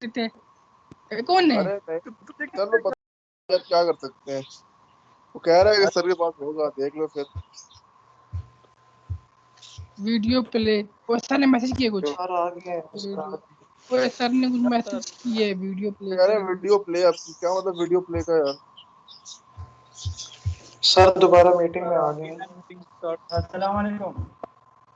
تھے کون ہے؟ ارے نہیں چلو پتہ کیا کر سکتے ہیں. وہ کہہ رہا ہے کہ سر کے پاس ہوگا, دیکھ لو پھر. ویڈیو پلے وہ سر نے میسج کیا کچھ, سر آ گئے وہ سر نے کچھ میسج کیے ویڈیو پلے کہہ رہے ہیں ویڈیو پلے. اب کیا مطلب ویڈیو پلے کا یار؟ سر دوبارہ میٹنگ میں آ گئے. السلام علیکم.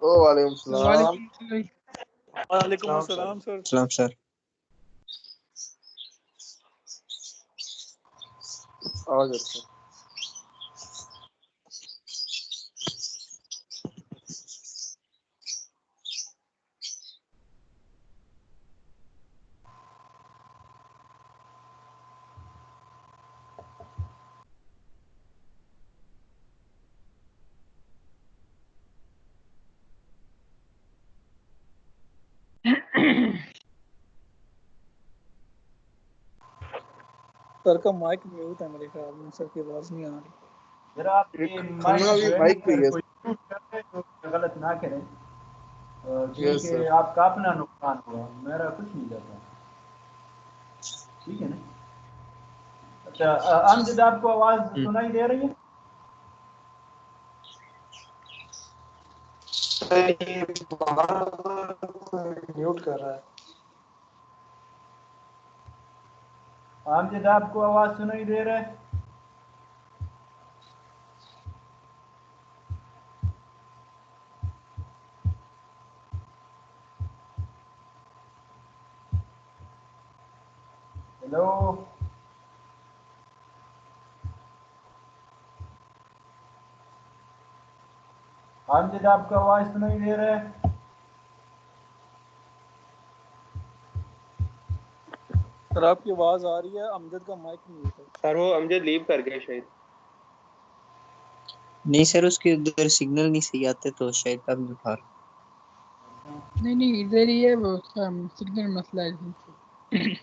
وعلیکم السلام. وعلیکم السلام سر. السلام سر. آ جاتے ہیں. سر کا مائک میوٹ ہے میرے خیال میں, سر کی آواز نہیں آ رہی. ذرا آپ ایک یہ کھانا بھی مائک پہ ہی ہے. کوئی کرتے تو غلط نہ کریں, یس سر. کیونکہ آپ کا اپنا نقصان ہوا, میرا کچھ نہیں جاتا. ٹھیک ہے نا؟ اچھا امجد آپ کو آواز سنائی دے رہی ہے؟ میوٹ کر رہا ہے. امجد آپ کو آواز سنائی دے رہا ہے؟ ہیلو امجد آپ کو آواز سنائی دے رہا ہے؟ سر آپ کی آواز آ رہی ہے, امجد کا مائک میوٹ ہے. سر وہ امجد لیو کر گئے شاید. نہیں سر اس کے ادھر سگنل نہیں صحیح آتے تو شاید اب نہیں اٹھا رہا. نہیں ادھر ہی ہے, وہ سگنل مسئلہ ہے.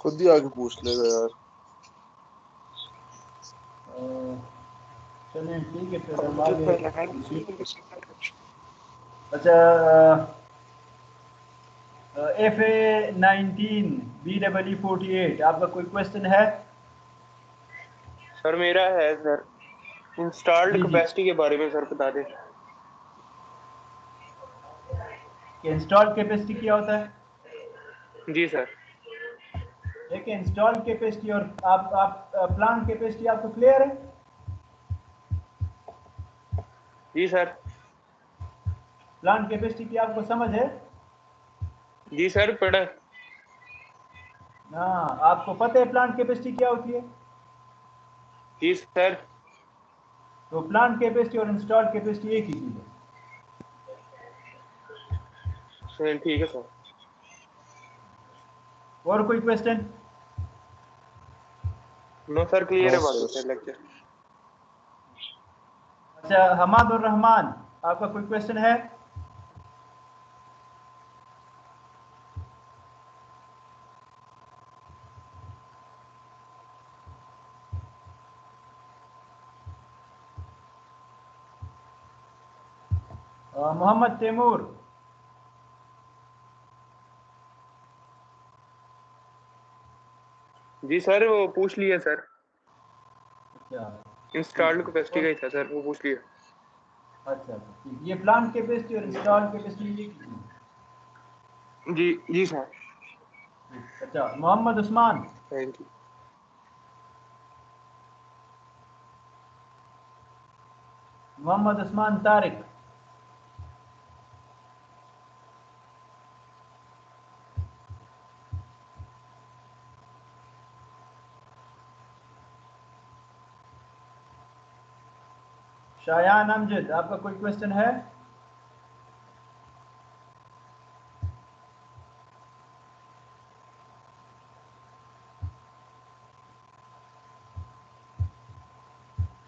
خود ہی آگے پوچھ لے گا یار. چلیں ٹھیک ہے پھر ہم مجھے آگے. لگا اچھا FA19 BEE48 آپ کا کوئی کوشچن ہے؟ سر میرا ہے سر, انسٹالڈ جی جی کیپیسٹی کے بارے میں سر بتا دیں. کہ انسٹال کیپیسٹی کیا ہوتا ہے؟ جی سر. دیکھیں انسٹال کیپیسٹی اور آپ پلان کیپیسٹی آپ کو کلیئر ہے؟ جی سر. پلان کیپیسٹی کی آپ کو سمجھ ہے؟ جی سر پڑھا. ہاں آپ کو پتہ ہے پلان کیپیسٹی کیا ہوتی ہے؟ جی سر. تو پلان کیپیسٹی اور انسٹال کیپیسٹی ایک ہی چیز ہے. ٹھیک ہے سر. اور کوئی کوشچن؟ نو سر, کلیئر ہے باقی سر لیکچر. اچھا حماد الرحمان آپ کا کوئی کوشچن ہے؟ محمد تیمور جی سر وہ پوچھ لیا سر, اچھا انسٹالڈ کیپیسٹی کا ہی تھا سر, وہ پوچھ لیا. اچھا یہ پلان کیپیسٹی اور انسٹال کیپیسٹی ایک ہی چیز ہے. جی جی سر. اچھا محمد عثمان تھینک یو. محمد عثمان طارق شایان امجد آپ کا کوئی کوشچن ہے؟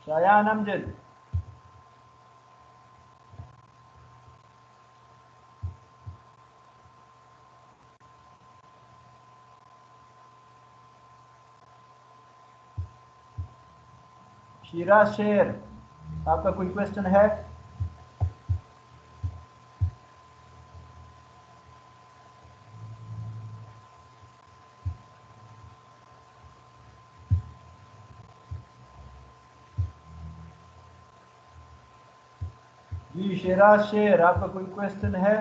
شایان امجد شیراز شیر آپ کا کوئی کوشچن ہے؟ جی شیراز شیر آپ کا کوئی کوشچن ہے؟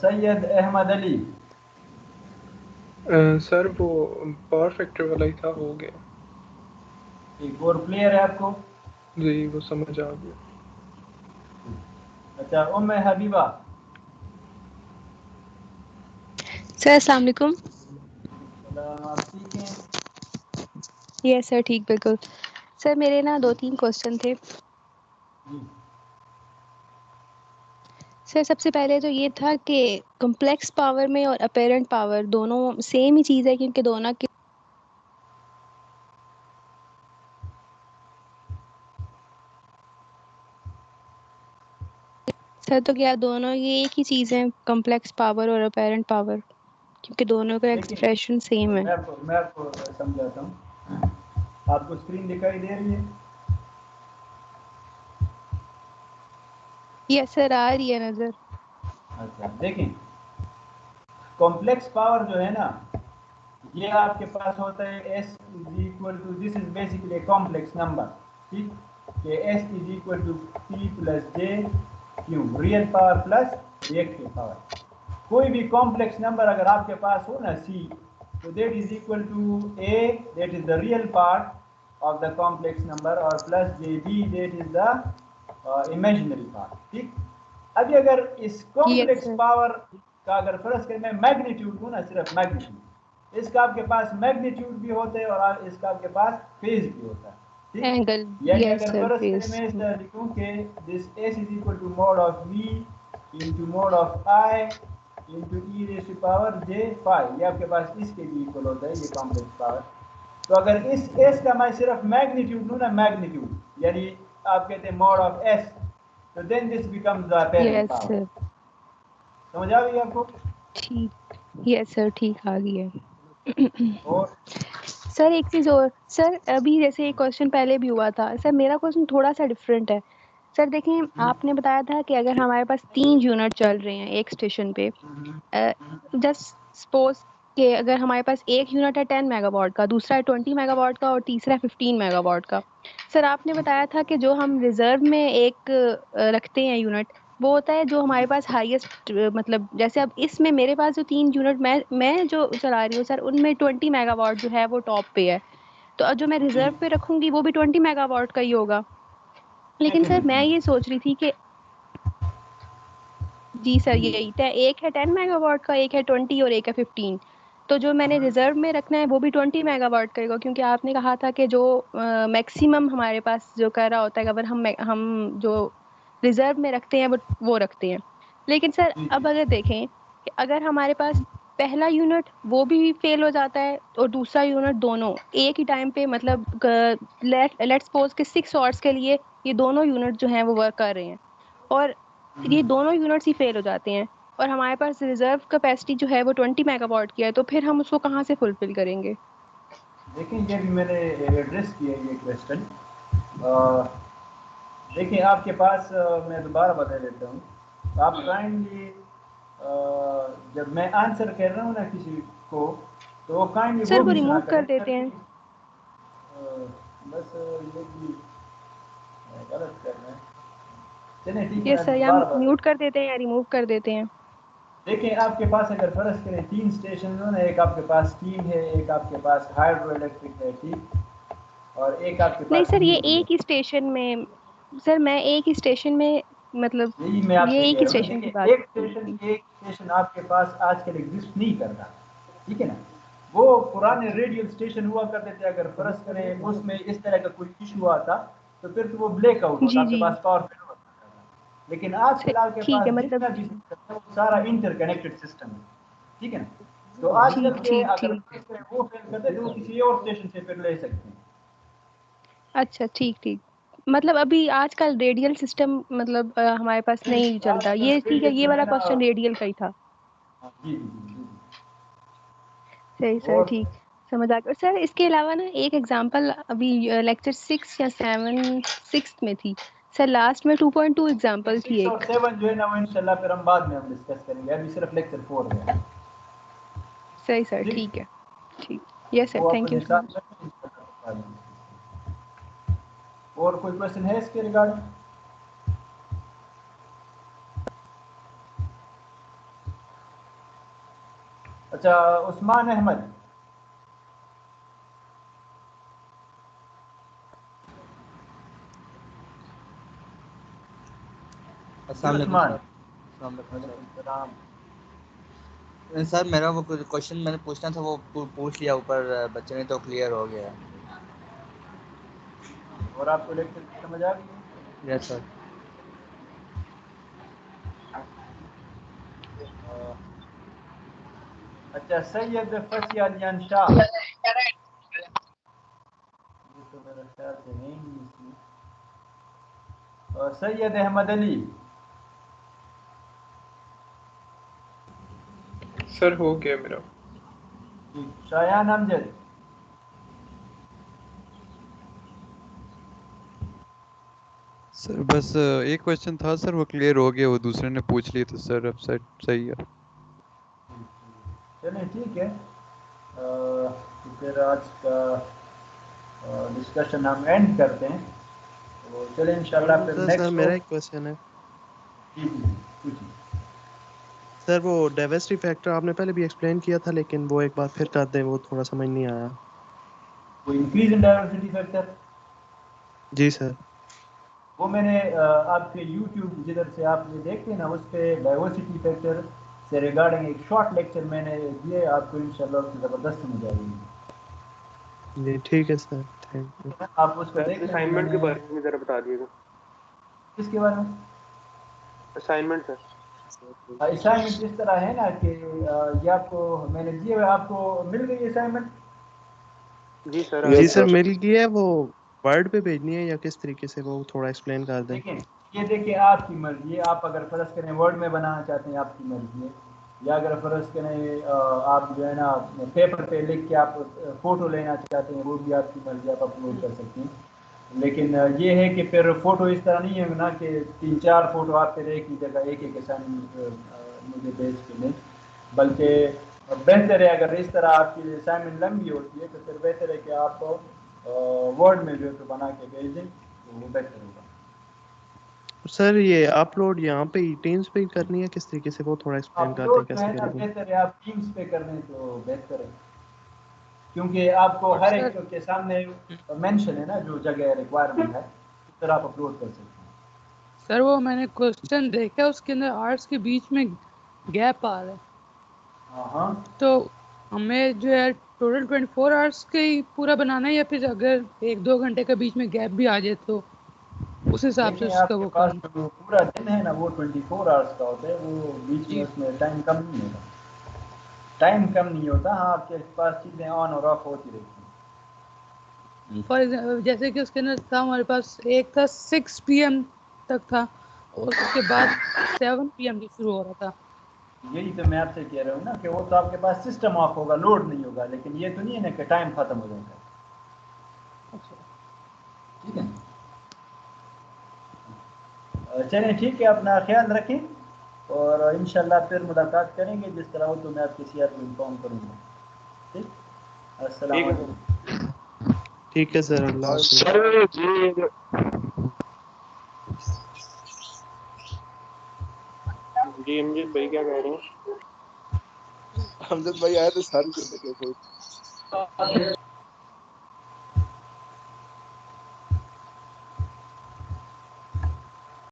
سید احمد علی سر وہ پاور فیکٹر والا ہی تھا، ہو گیا. ایک اور پلیئر ہے آپ کو؟ جی وہ سمجھ آ گیا. اچھا ام حبیبہ. سر السلام علیکم. سلام، آپ ٹھیک ہیں؟ یس سر ٹھیک بالکل. سر میرے نا 2-3 کوشچن تھے. جی سر سب سے پہلے تو یہ تھا کہ کمپلیکس پاور میں اور اپیرنٹ پاور دونوں سیم ہی چیز ہے، کیونکہ دونوں کی سر تو کیا دونوں یہ ایک ہی چیز ہے، کمپلیکس پاور اور اپیرنٹ پاور، کیونکہ دونوں کا دیکھیں ایکسپریشن سیم ہے. میں آپ کو سمجھاتا ہوں. آپ کو اسکرین دکھائی دے رہی ہے؟ یس سر آ رہی ہے نظر. اچھا دیکھیں، کمپلیکس پاور جو ہے نا، یہ آپ کے پاس ہوتا ہے S is equal to, this is basically complex number, ٹھیک، کہ S is equal to P plus J Q, real power plus reactive power. کوئی بھی کمپلیکس نمبر اگر آپ کے پاس ہو نا سی، تو that is equal to A, that is the real part of the complex number, اور plus J B, that is the imaginary part. ٹھیک. ابھی اگر اس یس کمپلیکس سر. پاور کا اگر فرض کریں میں میگنیٹیوڈ ہوں نا، صرف میگنیٹیوڈ، اس کا آپ کے پاس میگنیٹیوڈ بھی ہوتا ہے اور اس کا آپ کے پاس فیز بھی ہوتا ہے. ٹھیک. اینگل. یعنی یس اگر سر فرض کریں فیس. میں اس طرح لکھوں کہ this S is equal to mod of V into mod of I into E raise to power J phi, یہ آپ کے پاس اس کے بھی ایکول ہوتا ہے یہ کمپلیکس پاور. تو اگر اس ایس کا میں صرف میگنیٹیوڈ لوں نا، میگنیٹیوڈ یعنی آپ کہتے ہیں موڈ آف ایس، تو then this becomes the apparent S power. Sir سمجھ آ گئی آپ کو؟ ٹھیک. یس سر ٹھیک آ گئی ہے. اور سر ایک چیز اور سر، ابھی جیسے ایک کوشچن پہلے بھی ہوا تھا سر، میرا کوشچن تھوڑا سا ڈفرینٹ ہے. سر دیکھیں آپ نے بتایا تھا کہ اگر ہمارے پاس 3 یونٹ چل رہے ہیں ایک اسٹیشن پہ، جسٹ سپوز کہ اگر ہمارے پاس ایک یونٹ ہے 10 میگا واٹ کا، دوسرا ہے 20 میگا واٹ کا، اور تیسرا 15 میگا واٹ کا. سر آپ نے بتایا تھا کہ جو ہم ریزرو میں ایک رکھتے ہیں یونٹ، وہ ہوتا ہے جو ہمارے پاس ہائیسٹ، مطلب جیسے اب اس میں میرے پاس جو 3 یونٹ میں جو چلا رہی ہوں سر، ان میں 20 میگا واٹ جو ہے وہ ٹاپ پہ ہے. تو جو میں ریزرو پہ رکھوں گی وہ بھی 20 میگا واٹ کا ہی ہوگا. لیکن سر میں یہ سوچ رہی تھی کہ جی سر یہی ایک ہے 10 میگا واٹ کا، ایک ہے 20 اور ایک ہے 15. تو جو میں نے ریزرو میں رکھنا ہے وہ بھی 20 میگا واٹ کا ہوگا، کیونکہ آپ نے کہا تھا کہ جو میکسیمم ہمارے پاس جو کر رہا ہوتا ہے اگر ہم جو ریزرو میں رکھتے ہیں وہ رکھتے ہیں. لیکن سر اب اگر دیکھیں کہ اگر ہمارے پاس پہلا یونٹ وہ بھی فیل ہو جاتا ہے اور دوسرا یونٹ، دونوں ایک ہی ٹائم پہ، مطلب لیٹس سپوز کہ 6 آورس کے لیے یہ دونوں یونٹ جو ہیں وہ ورک کر رہے ہیں، اور یہ دونوں یونٹس ہی فیل ہو جاتے ہیں، اور ہمارے پاس ریزرو کیپیسٹی جو ہے وہ 20 میگا واٹ کی ہے، تو پھر ہم اس کو کہاں سے فلفل کریں گے؟ دیکھیں یہ بھی میں نے ایڈریس کیا یہ کویسچن. دیکھیں آپ کے پاس میں دوبارہ بتا دیتا ہوں، آپ کائنڈلی جب میں آنسر کر رہا ہوں نا کسی کو، تو وہ کائنڈلی سر وہ بھی ریموو سنا کر کریں. دیتے ہیں. بس یہ بھی غلط کر رہے ہیں. چلیں ٹھیک ہے یس میں سر، یا دوبارہ بتا. میوٹ کر دیتے ہیں یا ریموو کر دیتے ہیں. دیکھیں آپ کے پاس اگر فرض کریں 3 اسٹیشن ہو نا، ایک آپ کے پاس اسٹیم ہے، ایک آپ کے پاس ہائیڈرو الیکٹرک ہے، ٹھیک، اور ایک آپ کے نہیں پاس سر، یہ نیوکل ہے. ایک ہی اسٹیشن میں، سر میں ایک ہی اسٹیشن میں، مطلب یہی میں آپ یہ سے ایک کہہ ہی رہا ہوں نا. اسٹیشن کی دیکھیں بات ایک ہے. اسٹیشن آپ کے پاس آج کل ایگزسٹ نہیں کرتا، ٹھیک ہے نا. وہ پرانے ریڈیو اسٹیشن ہوا کرتے تھے، اگر فرض کریں اس میں اس طرح کا کوئی ایشو آتا تو پھر تو وہ بلیک آؤٹ ہوتا، جی آپ کے جی پاس پاور فیل ہوتا. لیکن آج کل آپ کے ٹھیک ہے، پاس مطلب جتنا بھی سسٹم ہے وہ سارا انٹر کنیکٹڈ سسٹم ہے، ٹھیک ہے نا. تو آج کل ٹھیک کے ٹھیک اگر ٹھیک. وہ فیل کرتے تو وہ کسی اور اسٹیشن سے پھر لے سکتے ہیں. اچھا ٹھیک ٹھیک. مطلب ابھی آج کل ریڈیل سسٹم مطلب ہمارے پاس نہیں آج چلتا. کل یہ ٹھیک ہے، ریڈیو یہ جو ہے والا نا، کوشچن ریڈیل کا ہی تھا. جی جی جی. صحیح سر، اور ٹھیک سمجھ آ گیا. سر اس کے علاوہ نا ایک ایگزامپل ابھی لیکچر 6 یا 7 میں تھی. سر لاسٹ میں 2.2 ایگزامپل تھی 6 اور ایک. 7 جو ہے نا وہ انشاءاللہ پھر ہم بعد میں ہم ڈسکس کریں گے, ابھی صرف لیکچر 4 ہے. صحیح سر, ٹھیک ہے, ٹھیک. یس سر, وہ تھینک یو اپنے سو مچ. ساتھ رکھیں انشاءاللہ. اور کوئی کوشچن ہے اس کے ریگارڈنگ؟ اچھا عثمان احمد, السلام علیکم عثمان. سر. السلام علیکم وعلیکم السلام. سر میرا وہ کوشچن میں نے پوچھنا تھا وہ پوچھ لیا اوپر بچے نے تو کلیئر ہو گیا. اور آپ کو لیکچر سمجھ آ گئی؟ یس سر. اچھا سید فصیح علیان شاہ, یہ تو میرا خیال سے نہیں اس میں. اور سید احمد علی, سر ہو گیا میرا. شایان امجد, سر بس ایک کوشچن تھا سر, وہ کلیئر ہو گیا, وہ دوسرے نے پوچھ لی تو سر اب صحیح ہے. چلیں ٹھیک ہے. تو پھر آج کا ڈسکشن ہم اینڈ کرتے ہیں. تو چلیں انشاءاللہ پھر سر نیکسٹ. میرا ایک کوشچن ہے جی جی پوچھیے. سر. وہ ڈائیورسٹی فیکٹر آپ نے پہلے بھی ایکسپلین کیا تھا لیکن وہ ایک بار پھر کر دیں, وہ تھوڑا سمجھ نہیں آیا. وہ انکریز ان ڈائیورسٹی فیکٹر, جی سر. وہ میں نے آپ کے یوٹیوب جدھر سے آپ یہ دیکھتے ہیں نا اس پہ ڈائیورسٹی فیکٹر سے ریگارڈنگ ایک شارٹ لیکچر میں نے دیے, آپ کو انشاءاللہ اس میں زبردست سمجھ آئے گی. جی ٹھیک ہے سر, تھینک یو. آپ اس کو سر دیکھ لیں. اسائنمنٹ کے بارے میں ذرا بتا دیے گا. کس کے بارے میں؟ اسائنمنٹ سر. اسائنمنٹ اس طرح ہے نا کہ یہ آپ کو میں نے دیے ہوئے, آپ کو مل گئی اسائنمنٹ؟ جی سر جی یس سر سر. مل گیا ہے. وہ ورڈ پہ بھیجنی ہے یا کس طریقے سے, وہ تھوڑا ایکسپلین کر دیں. دیکھیں یہ دیکھیں آپ کی مرضی ہے, آپ اگر فرض کریں ورڈ میں بنانا چاہتے ہیں آپ کی مرضی ہے, یا اگر فرض کریں آپ جو ہے نا پیپر پہ لکھ کے آپ فوٹو لینا چاہتے ہیں وہ بھی آپ کی مرضی, آپ اپلوڈ کر سکتے ہیں. لیکن یہ ہے کہ پھر فوٹو اس طرح نہیں ہے نا کہ 3-4 فوٹو آپ پھر ایک ہی جگہ ایک ایک اسائنمنٹ مجھے بھیج کے دیں, بلکہ بہتر ہے اگر اس طرح آپ کی اسائنمنٹ لمبی ہوتی ہے تو پھر بہتر ہے کہ آپ ورڈ میں جو ہے تو بنا کے بھیج دیں تو وہ بہتر ہوگا. سر یہ اپلوڈ یہاں پہ ٹیمز پہ کرنی ہے کس طریقے سے, وہ تھوڑا ایکسپلین کر دیں اپلوڈ جو کیسے ہے نا کریں گے. بہتر ہے آپ ٹیمز پہ کر دیں تو بہتر ہے, کیونکہ آپ کو اور ہر سر ایک کے سامنے مینشن ہے نا جو جگہ ریکوائرمنٹ ہے, اس طرح آپ اپلوڈ کر سکتے ہیں. سر وہ میں نے کوشچن دیکھا اس کے اندر آرٹس کے بیچ میں گیپ آ رہا ہے, ہاں ہاں تو ہمیں جو ہے ٹوٹل 24 آورس کا ہی پورا بنانا ہے, یا پھر اگر 1-2 گھنٹے کا بیچ میں گیپ بھی آ جائے تو اس حساب سے دیکھیں اس کا آپ کے وہ پاس کرنا. جو پورا دن ہے نا وہ 24 آورس کا ہوتا ہے, وہ بیچ میں جی اس میں ٹائم کم نہیں ہوتا, ٹائم کم نہیں ہوتا. ہاں آپ کے پاس چیزیں آن اور آف ہوتی رہتی ہیں. فار ایگزامپل جیسے کہ اس کے اندر تھا ہمارے پاس ایک تھا 6 PM تک تھا, اور اس کے بعد 7 PM سے شروع ہو رہا تھا. یہی تو میں آپ سے کہہ رہا ہوں نا کہ وہ تو آپ کے پاس سسٹم آف ہوگا, لوڈ نہیں ہوگا, لیکن یہ تو نہیں ہے نا کہ ٹائم ختم ہو جائے گا. اچھا ٹھیک ہے, چلیں ٹھیک ہے, اپنا خیال رکھیں اور انشاءاللہ پھر ملاقات کریں گے, جس طرح ہو تو میں آپ کی صحت میں انفارم کروں گا. ٹھیک, السلام ٹھیک ہے علیکم. ٹھیک ہے سر, اللہ حافظ. جی امجد بھائی کیا کہہ رہے ہیں؟ حمزت بھائی آئے تو ساری